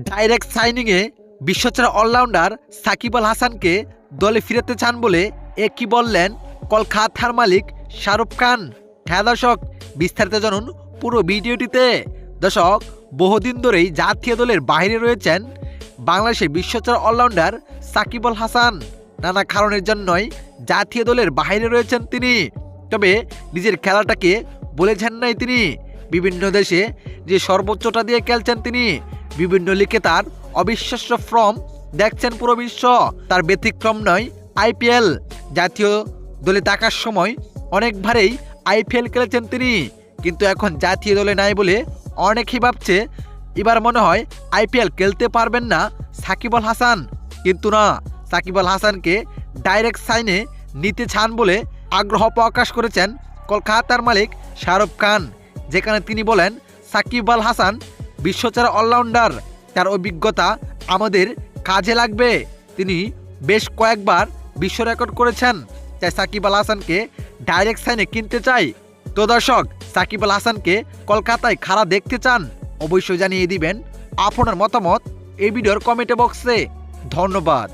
Direct সাইনিংয়ে বিশ্বসেরা allrounder Shakib Al হাসানকে দলে ফিরাতে চান বলে কি বললেন কলকাতার মালিক শাহরুখ খান। হ্যাঁ দর্শক, বিস্তারিত জানুন পুরো ভিডিওটিতে। দর্শক, বহুদিন ধরেই জাতীয় দলের বাইরে রয়েছেন বাংলাদেশের বিশ্বসেরা অলরাউন্ডার সাকিব আল হাসান। নানা কারণের জন্যই জাতীয় দলের বাইরে রয়েছেন তিনি। তবে নিজের খেলাটাকে বলেছেন নাই তিনি। বিভিন্ন দেশে যে সর্বোচ্চটা দিয়ে খেলছেন তিনি, বিভিন্ন লিগে তার অবিশ্বাস্য ফর্ম দেখছেন পুরো বিশ্ব। তার ব্যতিক্রম নয় আইপিএল। জাতীয় দলে থাকার সময় অনেকবারেই আইপিএল খেলেছেন তিনি, কিন্তু এখন জাতীয় দলে নাই বলে অনেকেই ভাবছে এবার মনে হয় আইপিএল খেলতে পারবেন না সাকিব আল হাসান। কিন্তু না, সাকিব আল হাসানকে ডাইরেক্ট সাইনে নিতে চান বলে আগ্রহ প্রকাশ করেছেন কলকাতার মালিক শাহরুখ খান, যেখানে তিনি বলেন সাকিব আল হাসান বিশ্বসেরা অলরাউন্ডার, তার অভিজ্ঞতা আমাদের কাজে লাগবে। তিনি বেশ কয়েকবার বিশ্ব রেকর্ড করেছেন, তাই সাকিব আল হাসানকে ডাইরেক্ট সাইনে কিনতে চাই। তো দর্শক, সাকিব আল হাসানকে কলকাতায় খেলা দেখতে চান? অবশ্যই জানিয়ে দিবেন আপনার মতামত এই ভিডিওর কমেন্ট বক্সে। ধন্যবাদ।